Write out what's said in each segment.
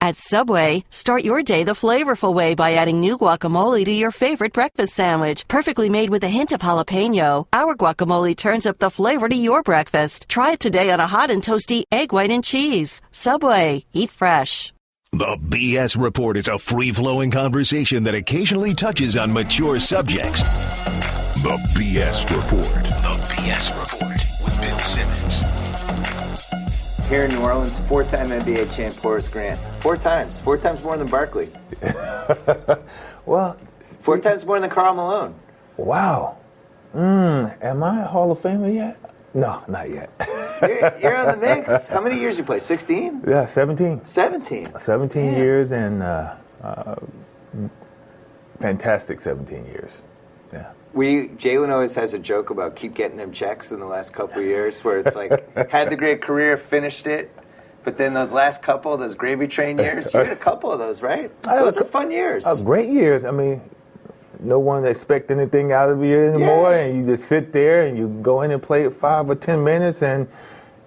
At Subway, start your day the flavorful way by adding new guacamole to your favorite breakfast sandwich. Perfectly made with a hint of jalapeno, our guacamole turns up the flavor to your breakfast. Try it today on a hot and toasty egg, white, and cheese. Subway, eat fresh. The BS Report is a free-flowing conversation that occasionally touches on mature subjects. The BS Report. The BS Report with Bill Simmons. Here in New Orleans, 4-time NBA champ Horace Grant. 4 times. 4 times more than Barkley. Well, 4 times more than Karl Malone. Wow. Am I a Hall of Famer yet? No, not yet. You're on the mix. How many years you play? 16? Yeah, 17. 17. 17 years and fantastic 17 years. Yeah. Jalen always has a joke about keep getting them checks in the last couple of years where it's like, had the great career, finished it, but then those last couple, those gravy train years, you had a couple of those, right? Those are fun years. Great years. I mean, no one expects anything out of you anymore, and you just sit there and you go in and play it 5 or 10 minutes, and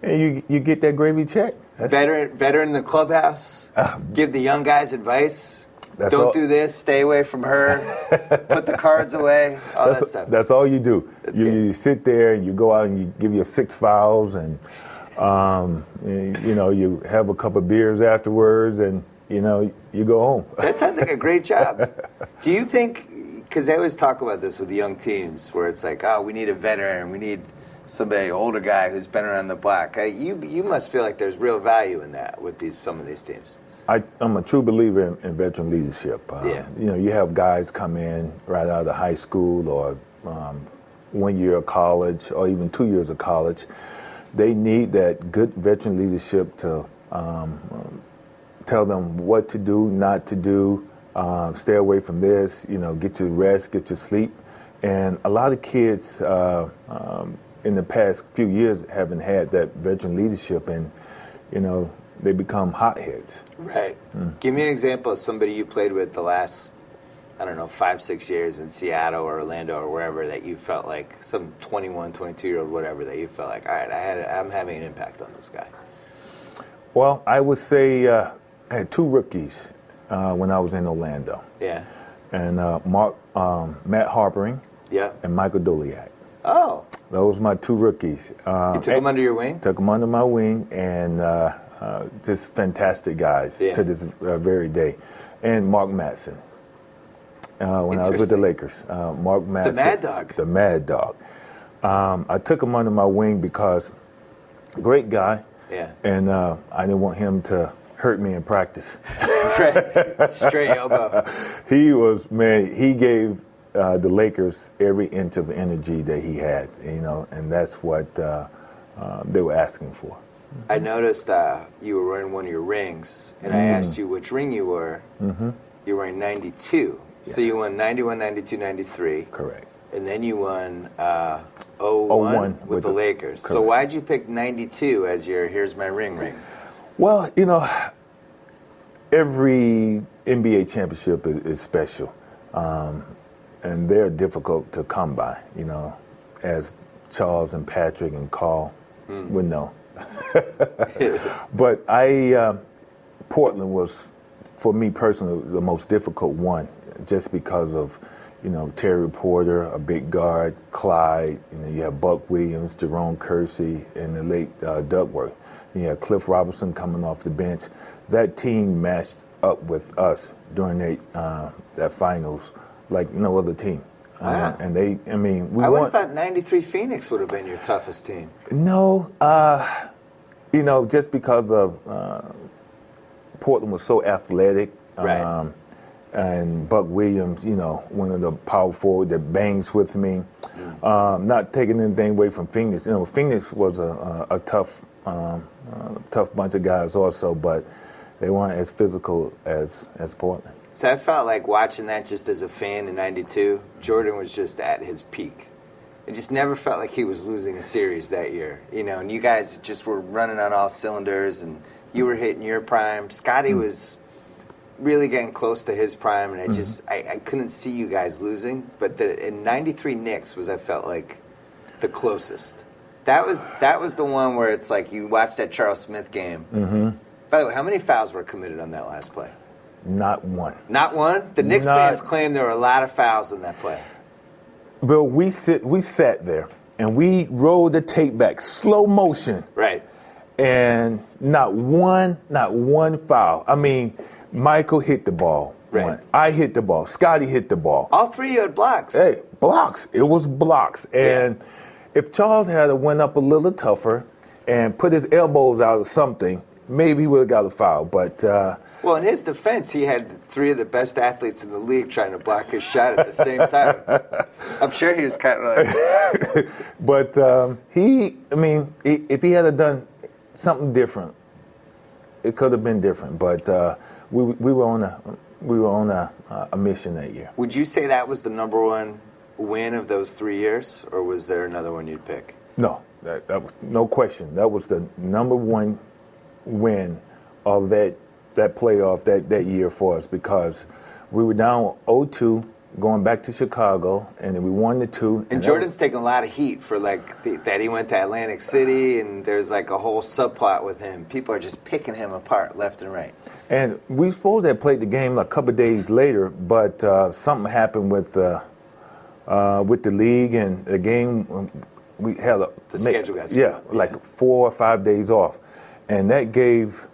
you get that gravy check. Veteran in the clubhouse, give the young guys advice. Don't do this. Stay away from her. Put the cards away. All that stuff. That's all you do. You sit there and you go out and you give your 6 fouls and you have a couple of beers afterwards and you go home. That sounds like a great job. Do you think? Because they always talk about this with young teams, where it's like, we need a veteran, we need somebody older guy who's been around the block. You must feel like there's real value in that with some of these teams. I'm a true believer in veteran leadership. You have guys come in right out of high school or 1 year of college or even 2 years of college. They need that good veteran leadership to tell them what to do, not to do, stay away from this, get your rest, get your sleep. And a lot of kids in the past few years haven't had that veteran leadership, and, they become hotheads. Right. Give me an example of somebody you played with the last, 5-6 years in Seattle or Orlando or wherever that you felt like, some 21, 22-year-old, whatever, that you felt like, all right, I'm having an impact on this guy. Well, I would say I had 2 rookies when I was in Orlando. Yeah. And Matt Harpering. Yeah. And Michael Doliak. Oh. Those were my 2 rookies. You took them under your wing? Took them under my wing, and just fantastic guys to this very day. And Mark Madsen. When I was with the Lakers. Mark Madsen. The Mad Dog. The Mad Dog. I took him under my wing because great guy. Yeah. And I didn't want him to hurt me in practice. Right. Straight elbow. He gave the Lakers every inch of energy that he had, and that's what they were asking for. I noticed you were wearing one of your rings, and I asked you which ring you were. Mm-hmm. You were wearing 92. Yeah. So you won 91, 92, 93. Correct. And then you won 01 with the Lakers. Correct. So why'd you pick 92 as your here's my ring? Well, every NBA championship is special. And they're difficult to come by, as Charles and Patrick and Carl would know. But Portland was, for me personally, the most difficult one, just because of, Terry Porter, a big guard, Clyde, you have Buck Williams, Jerome Kersey, and the late Duckworth. You have Cliff Robinson coming off the bench. That team matched up with us during that finals like no other team. Wow. And I would have thought 93 Phoenix would have been your toughest team. No, just because of Portland was so athletic. Right. And Buck Williams, one of the power forward that bangs with me. Not taking anything away from Phoenix. Phoenix was a tough bunch of guys also, but they weren't as physical as Portland. So I felt like watching that just as a fan in 92, Jordan was just at his peak. It just never felt like he was losing a series that year, and you guys just were running on all cylinders, and you were hitting your prime. Scotty was really getting close to his prime, and I couldn't see you guys losing. But in 93 Knicks I felt like the closest. That was the one where it's like you watch that Charles Smith game, By the way, how many fouls were committed on that last play? Not one. Not one? The Knicks fans claim there were a lot of fouls in that play. Bill, we sat there and we rolled the tape back, slow motion. Right. And not one foul. I mean, Michael hit the ball. Right. One. I hit the ball. Scotty hit the ball. All three of you had blocks. Hey, blocks. It was blocks. And if Charles had went up a little tougher and put his elbows out or something, maybe he would have got a foul. But well, in his defense, he had three of the best athletes in the league trying to block his shot at the same time. I'm sure he was kind of like. But if he had done something different, it could have been different. But we were on a mission that year. Would you say that was the number one win of those 3 years, or was there another one you'd pick? No, that was no question. That was the number one win of that playoff that year for us, because we were down 0-2 going back to Chicago, and then we won the 2. And Jordan's taking a lot of heat for that he went to Atlantic City, and there's like a whole subplot with him. People are just picking him apart left and right. And we supposed to have played the game a couple of days later, but something happened with the league and the game. We had the schedule got like 4 or 5 days off, and that gave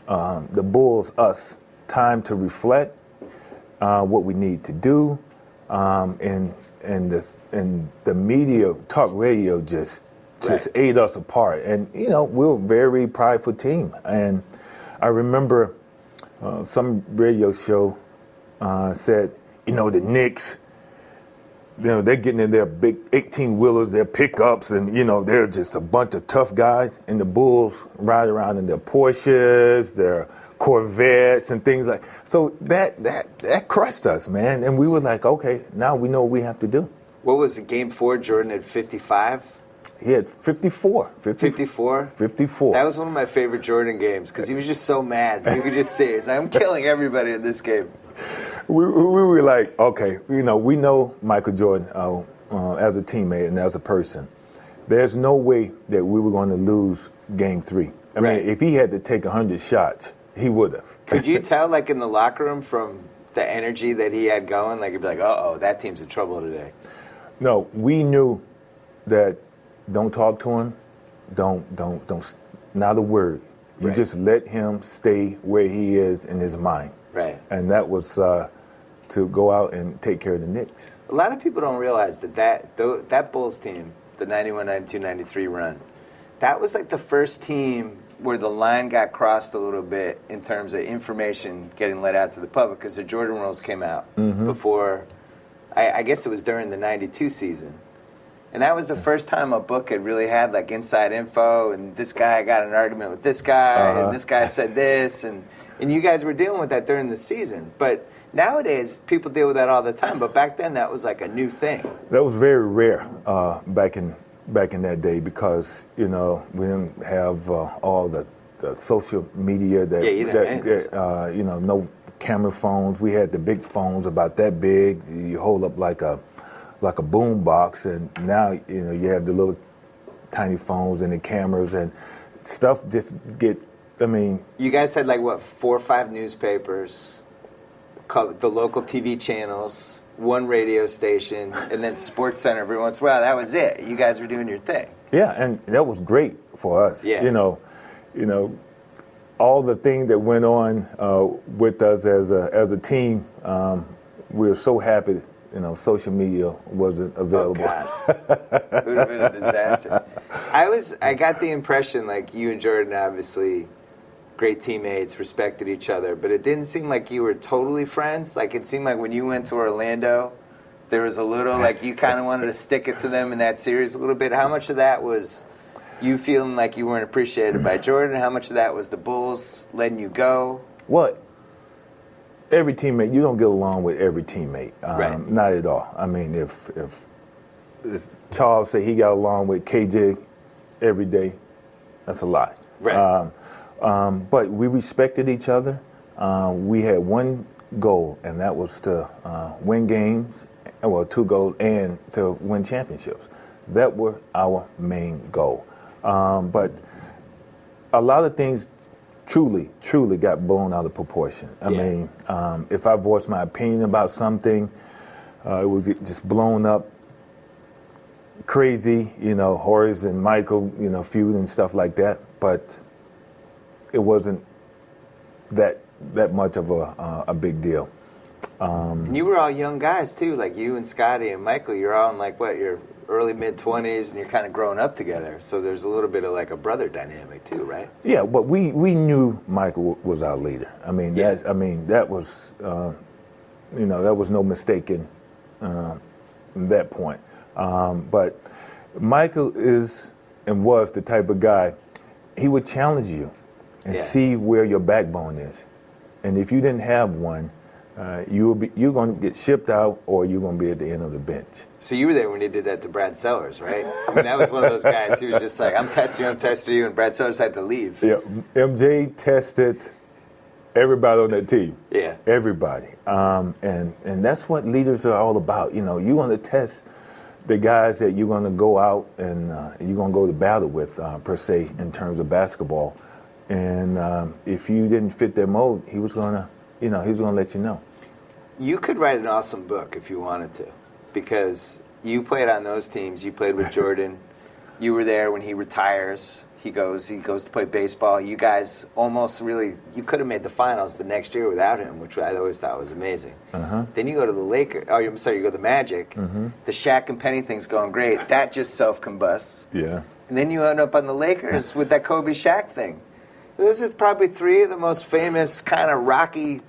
the Bulls us time to reflect what we need to do, and the media, talk radio, just ate us apart. And we're a very prideful team. And I remember some radio show said, the Knicks, they're getting in their big 18-wheelers, their pickups, and, they're just a bunch of tough guys. And the Bulls ride around in their Porsches, their Corvettes, and things like. So that crushed us, man. And we were like, okay, now we know what we have to do. What was it, Game 4? Jordan had 55? He had 54. 54? 54. That was one of my favorite Jordan games because he was just so mad. You could just see it. I'm killing everybody in this game. We were like, okay, we know Michael Jordan as a teammate and as a person. There's no way that we were going to lose Game 3. I mean, if he had to take 100 shots, he would have. Could you tell, in the locker room from the energy that he had going, you'd be like, uh-oh, that team's in trouble today? No, we knew that don't talk to him, don't, not a word. You just let him stay where he is in his mind. Right. And that was to go out and take care of the Knicks. A lot of people don't realize that Bulls team, the 91, 92, 93 run, that was the first team where the line got crossed a little bit in terms of information getting let out to the public, because the Jordan rules came out before, I guess it was during the 92 season. And that was the first time a book had really had inside info, and this guy got in an argument with this guy, and this guy said this, and you guys were dealing with that during the season. But nowadays, people deal with that all the time. But back then, that was a new thing. That was very rare back in that day, because we didn't have all the social media no camera phones. We had the big phones about that big. You hold up like a boom box, and now you have the little tiny phones and the cameras, and stuff just get. I mean, you guys had 4 or 5 newspapers, the local TV channels, one radio station, and then Sports Center every once in a while. That was it. You guys were doing your thing. Yeah, and that was great for us. Yeah. All the things that went on with us as a team, we were so happy. Social media wasn't available. Oh, God. It would have been a disaster. I got the impression you and Jordan, obviously great teammates, respected each other, but it didn't seem like you were totally friends. It seemed like when you went to Orlando, there was a little, you kind of wanted to stick it to them in that series a little bit. How much of that was you feeling like you weren't appreciated by Jordan? How much of that was the Bulls letting you go? Well, every teammate, you don't get along with every teammate. Right. Not at all. I mean, if Charles said he got along with KJ every day, that's a lie. Right. But we respected each other. We had one goal, and that was to win games, 2 goals, and to win championships. That were our main goal. But a lot of things truly got blown out of proportion. I mean, if I voiced my opinion about something, it would get just blown up crazy, Horace and Michael, feud and stuff like that. But it wasn't that much of a big deal. And you were all young guys too, like you and Scotty and Michael. You're all in like your early mid-20s, and you're kind of growing up together. So there's a little bit of like a brother dynamic too, right? Yeah, but we knew Michael was our leader. I mean, that was that was no mistaking that point. But Michael is and was the type of guy, he would challenge you and see where your backbone is. And if you didn't have one, you're going to get shipped out, or you're going to be at the end of the bench. So you were there when he did that to Brad Sellers, right? I mean, that was one of those guys who was just like, I'm testing you, and Brad Sellers had to leave. Yeah, MJ tested everybody on that team. Yeah. Everybody. And that's what leaders are all about. You're going to test the guys that you're going to go out and you're going to go to battle with, per se, in terms of basketball. And if you didn't fit their mold, he was going to let you know. You could write an awesome book if you wanted to, because you played on those teams. You played with Jordan. You were there when he retires. He goes to play baseball. You guys almost really, you could have made the finals the next year without him, which I always thought was amazing. Then you go to the Lakers. Oh, I'm sorry, you go to the Magic. The Shaq and Penny thing's going great. That just self-combusts. Yeah. And then you end up on the Lakers with that Kobe Shaq thing. Those are probably three of the most famous kind of rocky,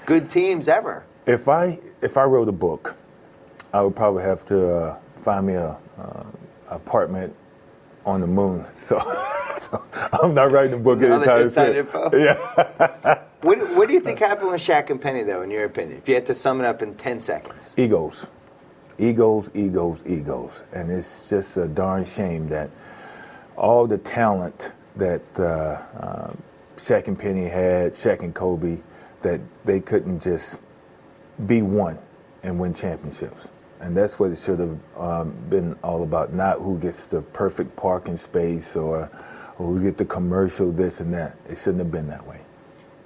good teams ever. If I wrote a book, I would probably have to find me a apartment on the moon. So I'm not writing a book anytime soon. Info? Yeah. What do you think happened with Shaq and Penny, though, in your opinion? If you had to sum it up in 10 seconds. Egos. And it's just a darn shame that all the talent that Shaq and Penny had, Shaq and Kobe, that they couldn't just be one and win championships. And that's what it should have been all about, not who gets the perfect parking space or who get the commercial, this and that. It shouldn't have been that way.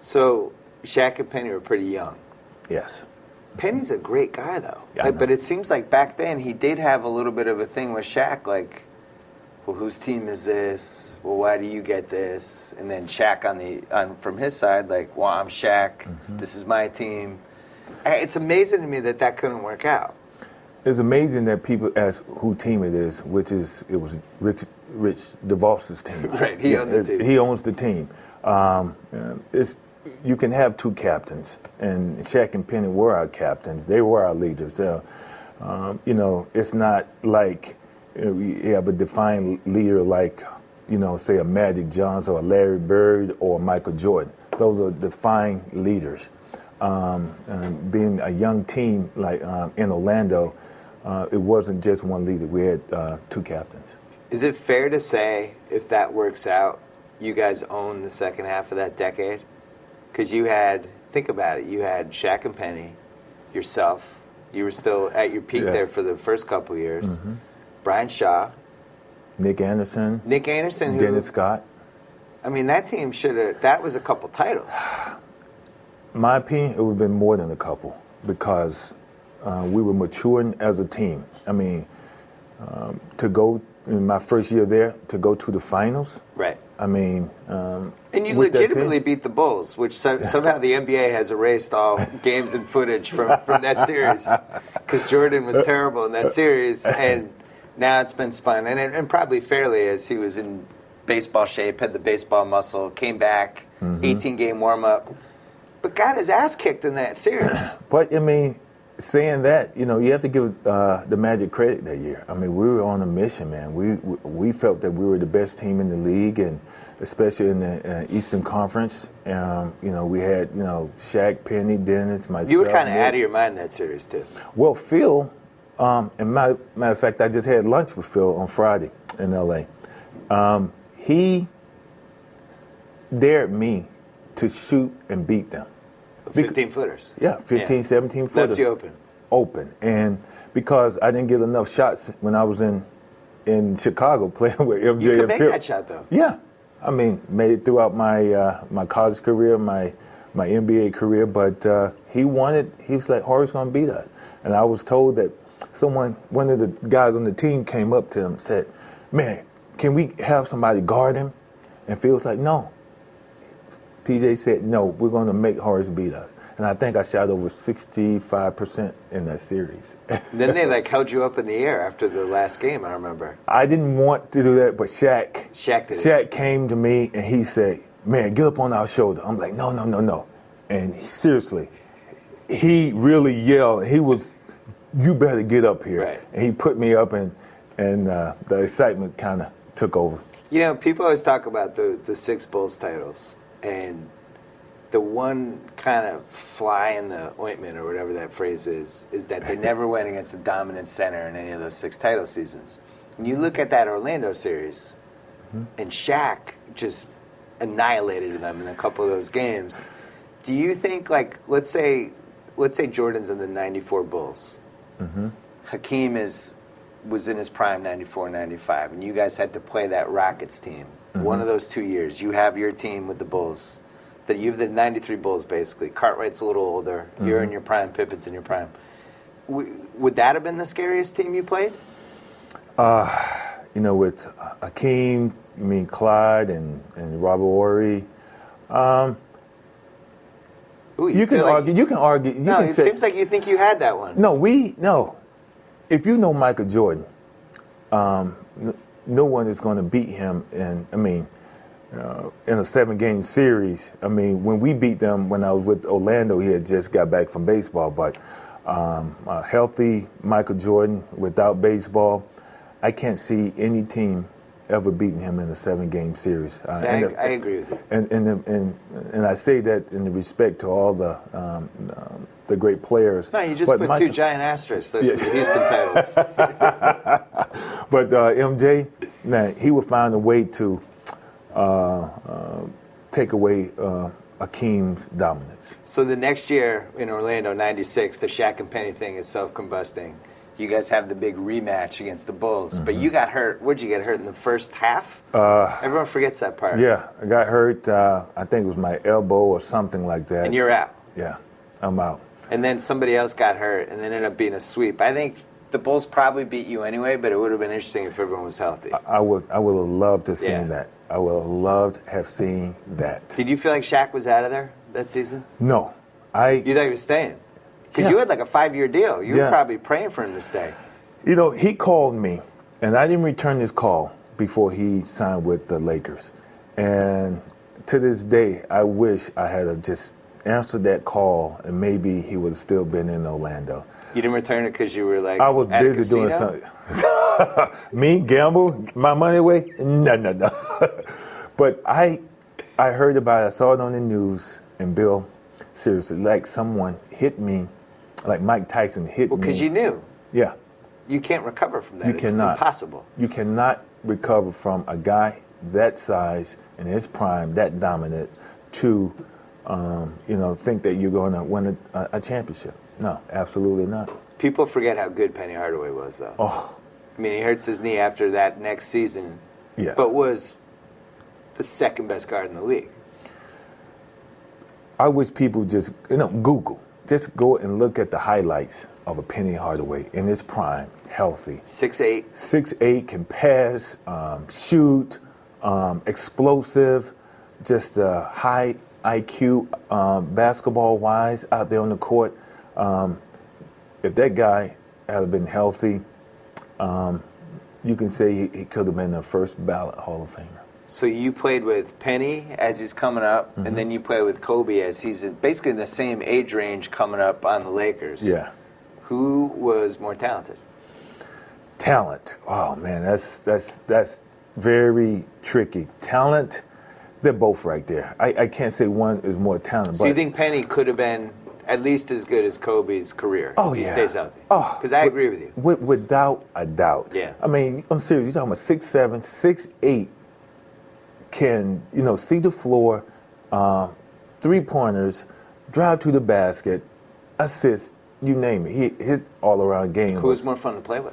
So Shaq and Penny were pretty young. Yes. Penny's a great guy, though. Yeah, but it seems like back then he did have a little bit of a thing with Shaq, like, well, whose team is this? Well, why do you get this? And then Shaq from his side, like, well, I'm Shaq. This is my team. It's amazing to me that couldn't work out. It's amazing that people ask who team it is, it was Rich DeVos's team. Right, he owned the team. He owns the team. You can have two captains, and Shaq and Penny were our captains. They were our leaders. It's not like you have a defined leader like, say a Magic Johnson or a Larry Bird or Michael Jordan. Those are defined leaders. Being a young team like in Orlando, it wasn't just one leader. We had two captains. Is it fair to say, if that works out, you guys own the second half of that decade? Because think about it, you had Shaq and Penny, yourself. You were still at your peak there for the first couple of years. Brian Shaw. Nick Anderson. Dennis Scott. I mean, that team that was a couple titles. My opinion, it would have been more than a couple, because we were maturing as a team. I mean, to go in my first year there, to go to the finals. Right. I mean, and you legitimately beat the Bulls, which somehow the NBA has erased all games and footage from that series, because Jordan was terrible in that series, and now it's been spun, and probably fairly, as he was in baseball shape, had the baseball muscle, came back, 18-game warm-up, but got his ass kicked in that series. But, I mean, saying that, you have to give the Magic credit that year. I mean, we were on a mission, man. We felt that we were the best team in the league, and especially in the Eastern Conference. We had, Shaq, Penny, Dennis, myself. You were kind of out of your mind that series, too. Well, Phil, and matter of fact, I just had lunch with Phil on Friday in L.A. He dared me to shoot and beat them. 15-footers. Yeah, 15, 17 footers. Left you open. And because I didn't get enough shots when I was in Chicago playing with MJ. You could make that shot, though. Yeah. I mean, made it throughout my my college career, my NBA career, but he was like, Horace going to beat us. And I was told that one of the guys on the team came up to him and said, man, can we have somebody guard him? And Phil was like, no. PJ said, no, we're going to make Horace beat us. And I think I shot over 65% in that series. Then they like held you up in the air after the last game, I remember. I didn't want to do that, but Shaq came to me and he said, man, get up on our shoulder. I'm like, no. And seriously, he really yelled. He was, you better get up here. Right. And he put me up, and the excitement kind of took over. You know, people always talk about the 6 Bulls titles, and the one kind of fly in the ointment, or whatever that phrase is that they never went against a dominant center in any of those 6 title seasons. And you look at that Orlando series, and Shaq just annihilated them in a couple of those games. Do you think, like, let's say Jordan's in the 94 Bulls. Hakeem was in his prime 94, 95, and you guys had to play that Rockets team. One of those 2 years, you have your team with the Bulls. That you have the 93 Bulls, basically. Cartwright's a little older. You're in your prime. Pippen's in your prime. Would that have been the scariest team you played? You know, with Hakeem, Clyde and Robert Horry. You can argue. No, it seems like you think you had that one. No. If you know Michael Jordan, no one is going to beat him in a 7-game series. I mean, when we beat them, when I was with Orlando, he had just got back from baseball. But a healthy Michael Jordan without baseball, I can't see any team ever beating him in a 7-game series. I agree with you. And I say that in respect to all the great players. No, you just put 2 giant asterisks. Those are the Houston titles. But MJ, man, he would find a way to take away Hakeem's dominance. So the next year in Orlando, 96, the Shaq and Penny thing is self-combusting. You guys have the big rematch against the Bulls, but you got hurt. Where'd you get hurt, in the first half? Everyone forgets that part. Yeah, I got hurt. I think it was my elbow or something like that. And you're out. Yeah, I'm out. And then somebody else got hurt, and then ended up being a sweep. I think the Bulls probably beat you anyway, but it would have been interesting if everyone was healthy. I would have loved to have seen that. I would have loved to have seen that. Did you feel like Shaq was out of there that season? No. You thought he was staying? Because you had like a 5-year deal. You were probably praying for him to stay. You know, he called me, and I didn't return his call before he signed with the Lakers. And to this day, I wish I had just answered that call, and maybe he would have still been in Orlando. You didn't return it because you were like, I was busy doing something. Me, gamble, my money away? No. But I heard about it. I saw it on the news, and Bill, seriously, like someone hit me, like Mike Tyson hit me. Well, because you knew. Yeah. You can't recover from that. You cannot. It's impossible. You cannot recover from a guy that size, in his prime, that dominant, to, think that you're going to win a championship. No, absolutely not. People forget how good Penny Hardaway was, though. Oh. I mean, he hurts his knee after that next season, but was the second best guard in the league. I wish people just, Google. Just go and look at the highlights of a Penny Hardaway in his prime, healthy. 6'8". 6'8", can pass, shoot, explosive, just high IQ basketball-wise out there on the court. If that guy had been healthy, you can say he could have been the first ballot Hall of Famer. So you played with Penny as he's coming up, and then you play with Kobe as he's basically in the same age range coming up on the Lakers. Yeah. Who was more talented? Talent. Oh man, that's very tricky. Talent, they're both right there. I can't say one is more talented. So you think Penny could have been at least as good as Kobe's career if he stays healthy? Oh, because I agree with you. Without a doubt. Yeah. I mean, I'm serious. You're talking about 6'7", 6'8", can see the floor, 3-pointers, drive to the basket, assist, you name it. His all-around game. Who was more fun to play with?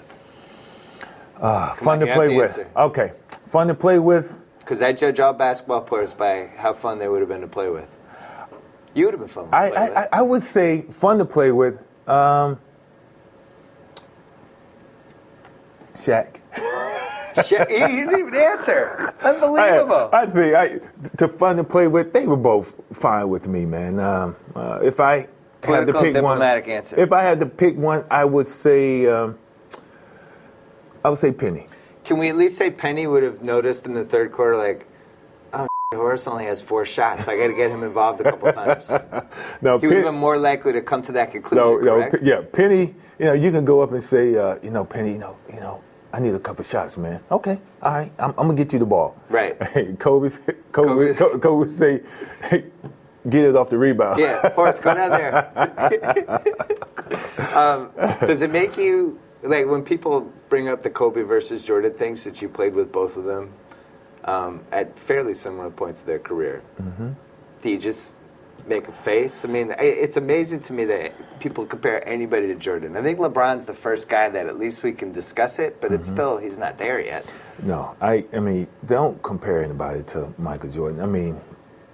Fun to play with. Okay, fun to play with. Because I judge all basketball players by how fun they would have been to play with. You would have been fun to play with. I would say fun to play with. Shaq. You didn't even answer. Unbelievable. I think to fun to play with, they were both fine with me, man. If I had to pick diplomatic answer. If I had to pick one, I would say Penny. Can we at least say Penny would have noticed in the third quarter, like, oh, Horace only has 4 shots. I got to get him involved a couple times. No, he would have been more likely to come to that conclusion. Correct? Yeah, Penny. You can go up and say, Penny, I need a couple shots, man. Okay, all right, I'm gonna get you the ball. Right. Hey, Kobe say, hey, get it off the rebound. Yeah, Horace, go down there. Does it make you, like, when people bring up the Kobe versus Jordan things, that you played with both of them at fairly similar points of their career, do you just make a face? I mean, it's amazing to me that people compare anybody to Jordan. I think LeBron's the first guy that at least we can discuss it, but it's still, he's not there yet. No, I mean, don't compare anybody to Michael Jordan. I mean,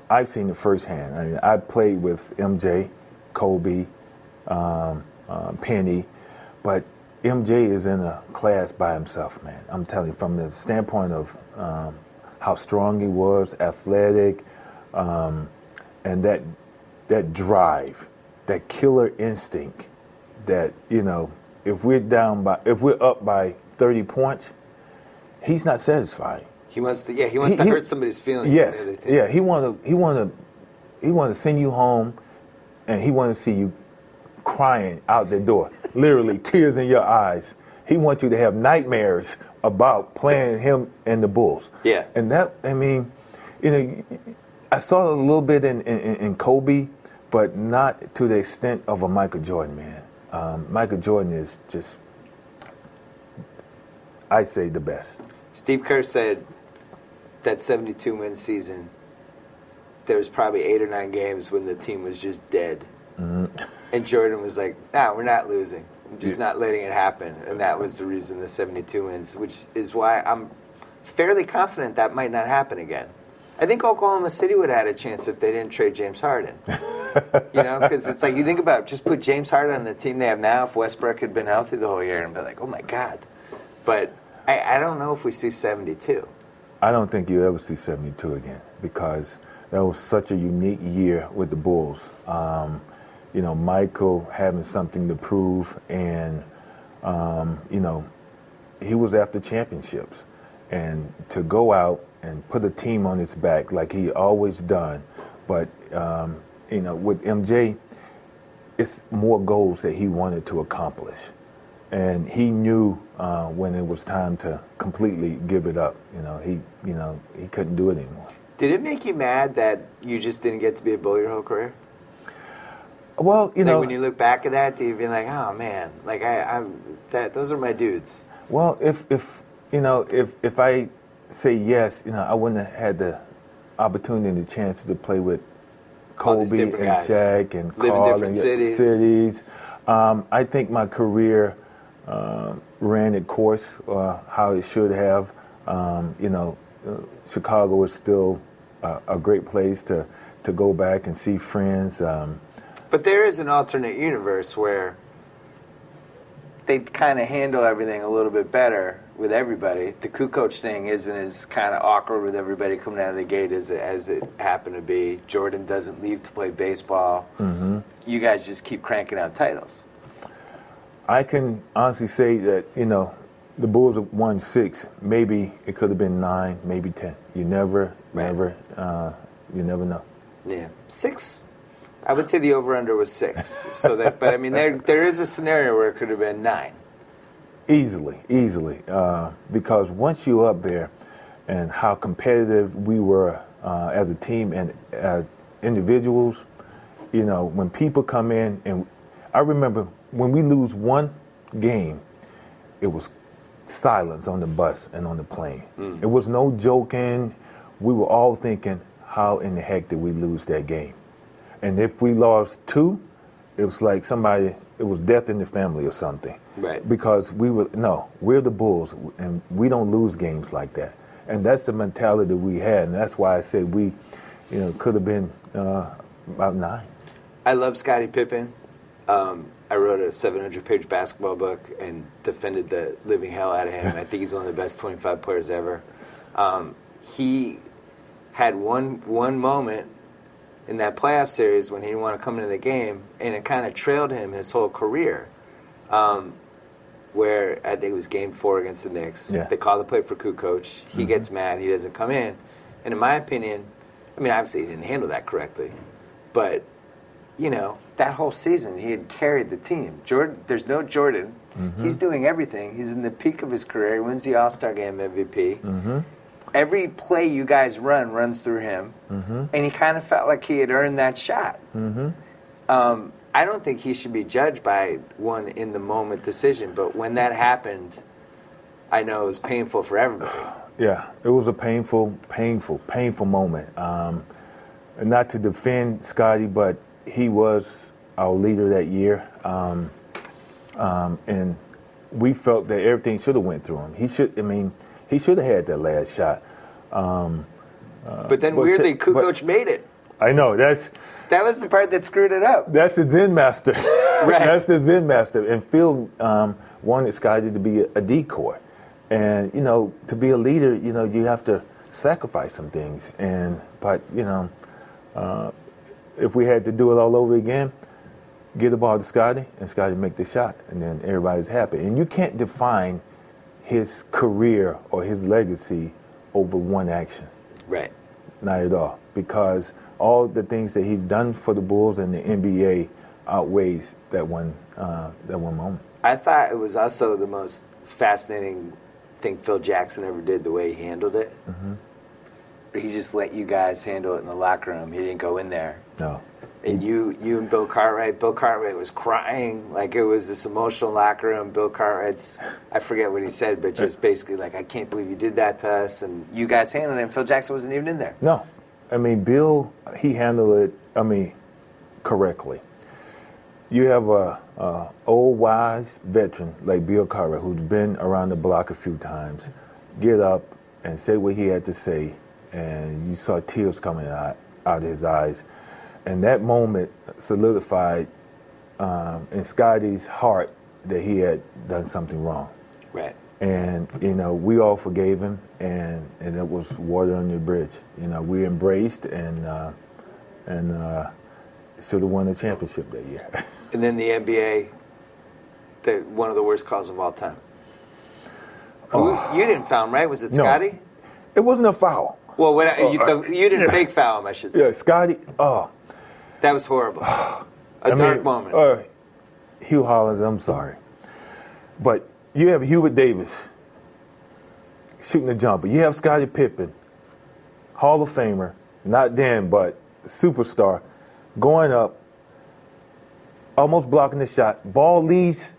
I've seen it firsthand. I mean, I played with MJ, Kobe, Penny, but MJ is in a class by himself, man. I'm telling you, from the standpoint of how strong he was, athletic, and that drive, that killer instinct, that if we're up by 30 points, he's not satisfied. He wants to hurt somebody's feelings. Yes, yeah. He want to send you home, and he want to see you crying out the door, literally tears in your eyes. He wants you to have nightmares about playing him and the Bulls. Yeah. And that, I mean, I saw a little bit in Kobe, but not to the extent of a Michael Jordan, man. Michael Jordan is just, I say, the best. Steve Kerr said that 72-win season, there was probably 8 or 9 games when the team was just dead. And Jordan was like, nah, we're not losing. I'm just not letting it happen. And that was the reason the 72 wins, which is why I'm fairly confident that might not happen again. I think Oklahoma City would have had a chance if they didn't trade James Harden. Because it's like, you think about, just put James Harden on the team they have now, if Westbrook had been healthy the whole year, and be like, oh my God. But I don't know if we see 72. I don't think you'll ever see 72 again, because that was such a unique year with the Bulls. Michael having something to prove, and, he was after championships. And to go out and put a team on his back like he always done, but, with MJ, it's more goals that he wanted to accomplish. And he knew when it was time to completely give it up. He couldn't do it anymore. Did it make you mad that you just didn't get to be a Bull your whole career? Well, when you look back at that, do you feel like, oh man, like those are my dudes? Well, if I say yes, I wouldn't have had the opportunity and the chance to play with Kobe and Shaq and Carl in different cities. I think my career ran its course how it should have. Chicago is still a great place to go back and see friends. But there is an alternate universe where they kind of handle everything a little bit better with everybody. The Kukoc thing isn't as kind of awkward with everybody coming out of the gate as it happened to be. Jordan doesn't leave to play baseball. Mm-hmm. You guys just keep cranking out titles. I can honestly say that, the Bulls have won 6. Maybe it could have been 9, maybe 10. You never know. Yeah. 6? I would say the over-under was 6. But I mean, there is a scenario where it could have been 9. Easily. Because once you're up there, and how competitive we were as a team and as individuals, when people come in, and I remember when we lose one game, it was silence on the bus and on the plane. It was no joking. We were all thinking, how in the heck did we lose that game? And if we lost 2, it was like it was death in the family or something. Right. Because we're the Bulls, and we don't lose games like that. And that's the mentality we had, and that's why I said we, could have been about 9. I love Scottie Pippen. I wrote a 700-page basketball book and defended the living hell out of him. I think he's one of the best 25 players ever. He had one moment in that playoff series when he didn't want to come into the game, and it kind of trailed him his whole career. Where I think it was Game 4 against the Knicks. Yeah. They call the play for Kukoc. He gets mad. He doesn't come in. And in my opinion, I mean, obviously he didn't handle that correctly, but that whole season he had carried the team. There's no Jordan. He's doing everything. He's in the peak of his career. He wins the All-Star Game MVP. Every play you guys runs through him, and he kind of felt like he had earned that shot. I don't think he should be judged by one in the moment decision, but when that happened, I know it was painful for everybody. Yeah, it was a painful moment. And not to defend Scottie, but he was our leader that year, and we felt that everything should have went through him. He should have had that last shot. But weirdly, Kukoc made it. I know, that was the part that screwed it up. That's the Zen master. Right. That's the Zen master. And Phil wanted Scottie to be a decoy. And, to be a leader, you have to sacrifice some things. But if we had to do it all over again, get the ball to Scottie, and Scottie make the shot, and then everybody's happy. And you can't define his career or his legacy over one action. Right. Not at all. Because all the things that he's done for the Bulls and the NBA outweighs that one moment. I thought it was also the most fascinating thing Phil Jackson ever did, the way he handled it. He just let you guys handle it in the locker room. He didn't go in there. No. And you and Bill Cartwright was crying. Like, it was this emotional locker room. Bill Cartwright's, I forget what he said, but just basically like, I can't believe you did that to us. And you guys handled it, and Phil Jackson wasn't even in there. No. Bill, he handled it, correctly. You have a old, wise veteran like Bill Cartwright, who's been around the block a few times, get up and say what he had to say, and you saw tears coming out of his eyes. And that moment solidified in Scottie's heart that he had done something wrong. Right. And, we all forgave him, and it was water on the bridge. We embraced and should have won the championship that year. And then the NBA, one of the worst calls of all time. You didn't foul him, right? Was it Scottie? No, it wasn't a foul. Well, you didn't fake foul him, I should say. Yeah, Scottie, that was horrible. Dark moment. Hugh Hollins, I'm sorry. But you have Hubert Davis shooting a jumper. You have Scottie Pippen, Hall of Famer, not then, but superstar, going up, almost blocking the shot. Ball leaves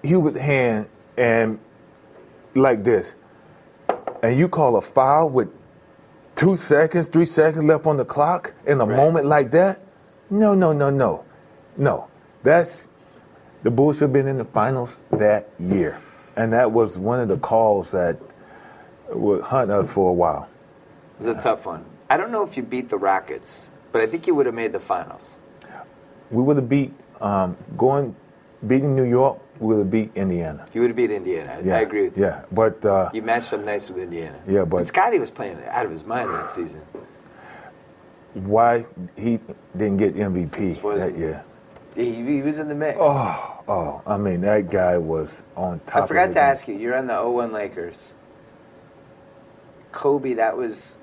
Hubert's hand and like this. And you call a foul with 2 seconds, 3 seconds left on the clock in a moment like that? No. That's the Bulls should have been in the finals that year. And that was one of the calls that would hunt us for a while. It was a tough one. I don't know if you beat the Rockets, but I think you would have made the finals. We would have beating New York, we would have beat Indiana. You would have beat Indiana. I agree with you. Yeah, but you matched up nice with Indiana. Yeah, but Scottie was playing out of his mind that season. Why he didn't get MVP that year? He was in the mix. That guy was on top. I forgot to ask you. You're on the 0-1 Lakers. Kobe, that was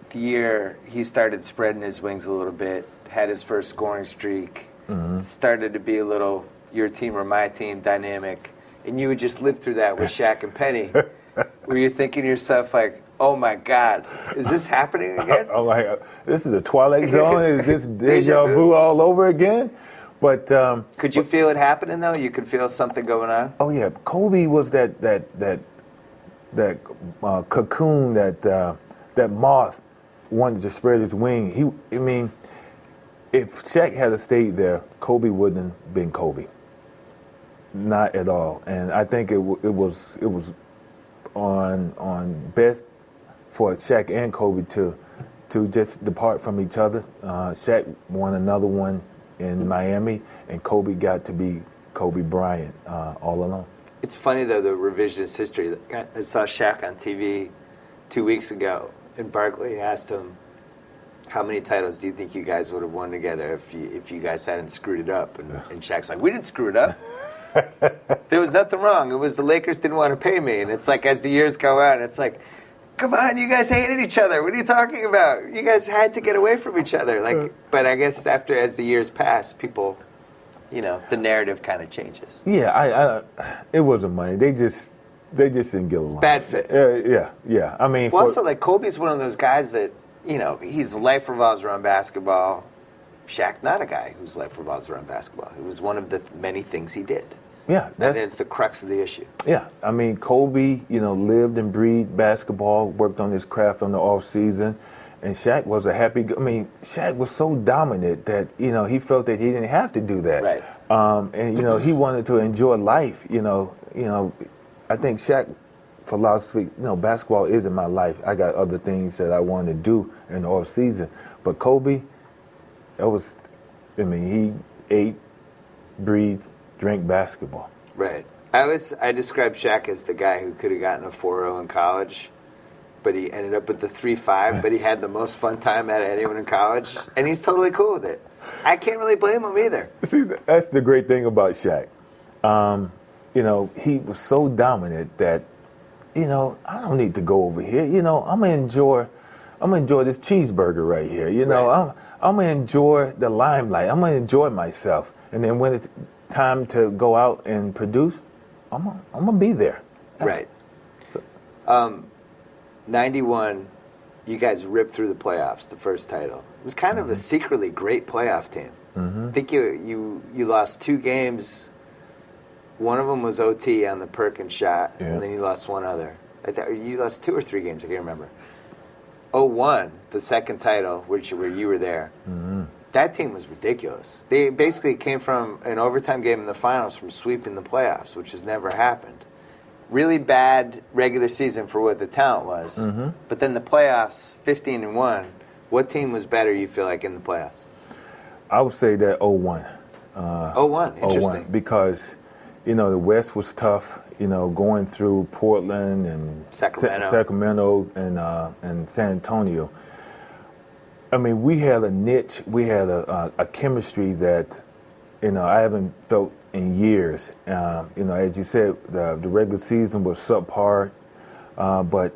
the year he started spreading his wings a little bit. Had his first scoring streak. Started to be a little your team or my team dynamic, and you would just live through that with Shaq and Penny. Were you thinking to yourself like, "Oh my God, is this happening again?" Oh my, this is a Twilight Zone. Is this deja vu all over again? But could you feel it happening though? You could feel something going on. Oh yeah, Kobe was that cocoon, that moth wanted to spread his wing. If Shaq had stayed there, Kobe wouldn't have been Kobe. Not at all. And I think it was on best for Shaq and Kobe to just depart from each other. Shaq won another one in Miami, and Kobe got to be Kobe Bryant all alone. It's funny, though, the revisionist history. I saw Shaq on TV 2 weeks ago, and Barkley asked him, how many titles do you think you guys would have won together if you guys hadn't screwed it up? And Shaq's like, we didn't screw it up. There was nothing wrong. It was the Lakers didn't want to pay me. And it's like, as the years go on, it's like, come on, you guys hated each other. What are you talking about? You guys had to get away from each other. But I guess as the years pass, people, the narrative kind of changes. Yeah, it wasn't money. They just didn't get along. Bad fit. Yeah. I mean, also, like, Kobe's one of those guys that, his life revolves around basketball. Shaq, not a guy whose life revolves around basketball. It was one of the many things he did. Yeah, that's the crux of the issue. Yeah, I mean, Kobe, lived and breathed basketball, worked on his craft on the off season, and Shaq was Shaq was so dominant that he felt that he didn't have to do that. Right. And he wanted to enjoy life. I think Shaq philosophy, basketball isn't my life. I got other things that I want to do in the off season. But Kobe, he ate, breathed, drank basketball. Right. I described Shaq as the guy who could have gotten a 4.0 in college, but he ended up with the 3.5, but he had the most fun time out of anyone in college, and he's totally cool with it. I can't really blame him either. See, that's the great thing about Shaq. He was so dominant that, I don't need to go over here. I'm gonna enjoy this cheeseburger right here. Right. I'm gonna enjoy the limelight. I'm gonna enjoy myself. And then when it's time to go out and produce, I'm gonna be there. Right. 91, you guys ripped through the playoffs, the first title. It was kind of a secretly great playoff team. I think you lost 2 games. One of them was OT on the Perkins shot, and then you lost one other. You lost 2 or 3 games, I can't remember. 01, the second title, where you were there, that team was ridiculous. They basically came from an overtime game in the finals from sweeping the playoffs, which has never happened. Really bad regular season for what the talent was. But then the playoffs, 15-1, what team was better, you feel like, in the playoffs? I would say that 01. 01, interesting. 01, because the West was tough, going through Portland and Sacramento and San Antonio. I mean, we had a niche, we had a chemistry that, I haven't felt in years. As you said, the regular season was subpar, but,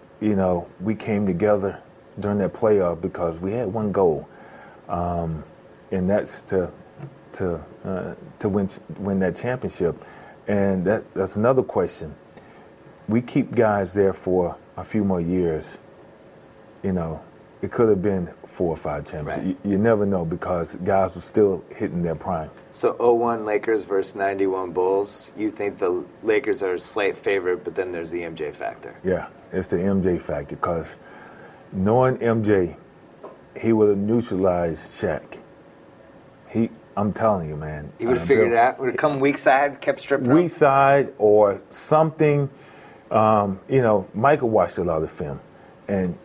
we came together during that playoff because we had one goal, and that's to win that championship. And that's another question. We keep guys there for a few more years. It could have been 4 or 5 championships. Right. You never know because guys were still hitting their prime. So 01 Lakers versus 91 Bulls. You think the Lakers are a slight favorite, but then there's the MJ factor. Yeah, it's the MJ factor because knowing MJ, he would have neutralized Shaq. I'm telling you, man. He would have figured it out? Would have come weak side, kept stripping weak side or something. Michael watched a lot of film. And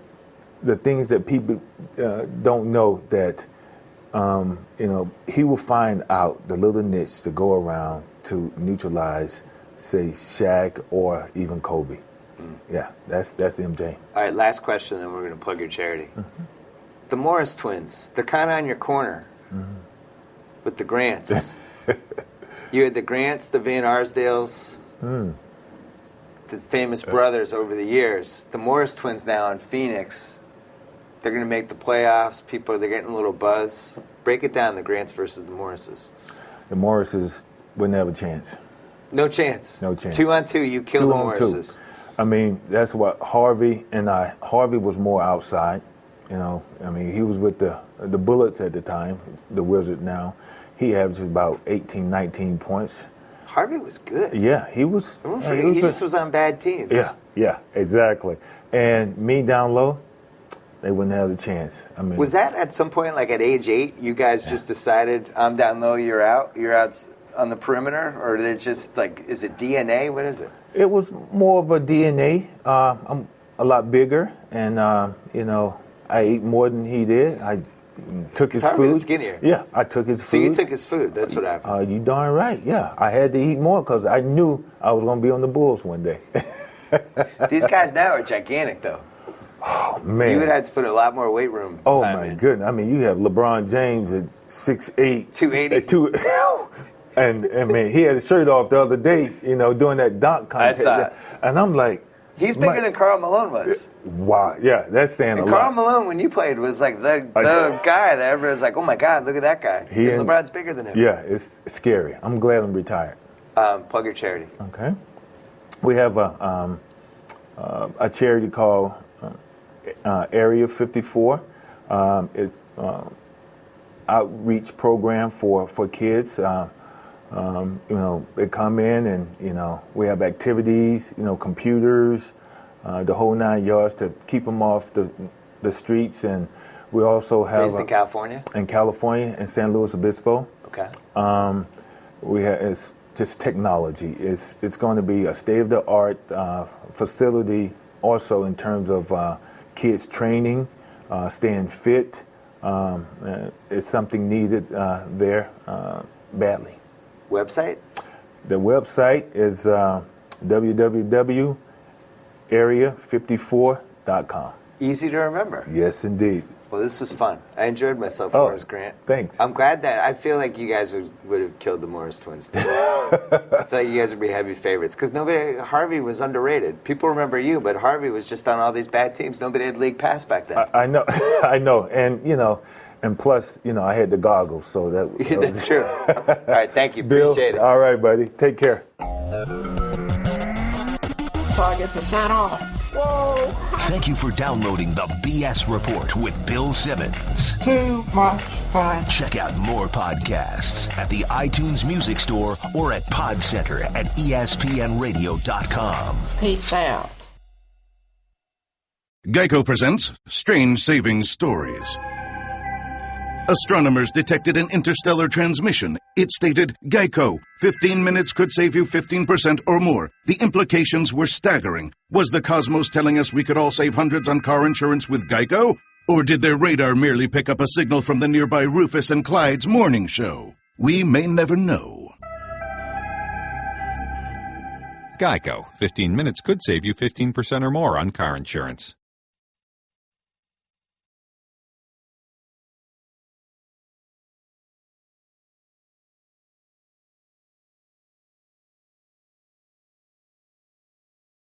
the things that people don't know that, he will find out the little niche to go around to neutralize, say, Shaq or even Kobe. Yeah, that's MJ. All right, last question, then we're going to plug your charity. The Morris twins, they're kind of on your corner. With the Grants. You had the Grants, the Van Arsdales, the famous brothers over the years. The Morris twins now in Phoenix, they're going to make the playoffs. They're getting a little buzz. Break it down, the Grants versus the Morrises. The Morrises wouldn't have a chance. No chance? No chance. 2-on-2, you kill the Morrises. 2. I mean, that's what Harvey was more outside. He was with the Bullets at the time, the Wizard now. He averaged about 18, 19 points. Harvey was good. Yeah, he was. He just was on bad teams. Yeah, exactly. And me down low, they wouldn't have the chance. Was that at some point, like at age 8, you guys just decided, I'm down low, you're out on the perimeter? Or is it just is it DNA? What is it? It was more of a DNA. a lot bigger, and you know, I ate more than he did. I took his Harvey food. was skinnier. Yeah, I took his food. So you took his food. That's what happened. You darn right. Yeah, I had to eat more because I knew I was going to be on the Bulls one day. These guys now are gigantic, though. Oh man! You would have to put a lot more weight room. Oh time my in. goodness! I mean, you have LeBron James at 6'8", 280. And man, he had his shirt off the other day. You know, doing that dunk contest. I saw it. And I'm like, he's bigger than Karl Malone was. Wow! Yeah, that's saying and a Karl lot. Malone, when you played, was like the guy that everyone was like, oh my God, look at that guy. And LeBron's bigger than him. Yeah, it's scary. I'm glad I'm retired. Plug your charity. Okay. We have a charity called Area 54. It's outreach program for kids. You know, they come in and, you know, we have activities, you know, computers, the whole 9 yards to keep them off the streets. And we also have... Based in California? In California, in San Luis Obispo. Okay. It's just technology. It's going to be a state-of-the-art facility also in terms of kids training, staying fit. It's something needed there badly. Website? The website is www.area54.com. Easy to remember. Yes, indeed. Well, this was fun. I enjoyed myself, Horace Grant. Thanks. I'm glad that I feel like you guys would have killed the Morris twins too. I feel like you guys would be heavy favorites because Harvey was underrated. People remember you, but Harvey was just on all these bad teams. Nobody had league pass back then. I know, I know, and you know, and plus, you know, I had the goggles, so that. That's true. All right, thank you. Bill, Appreciate it. All right, buddy. Take care. So I get to sign off. Whoa! Thank you for downloading the BS Report with Bill Simmons. Too much fun. Check out more podcasts at the iTunes Music Store or at Podcenter at ESPNradio.com. Peace out. Geico presents Strange Savings Stories. Astronomers detected an interstellar transmission. It stated, Geico, 15 minutes could save you 15% or more. The implications were staggering. Was the cosmos telling us we could all save hundreds on car insurance with Geico? Or did their radar merely pick up a signal from the nearby Rufus and Clyde's morning show? We may never know. Geico. 15 minutes could save you 15% or more on car insurance.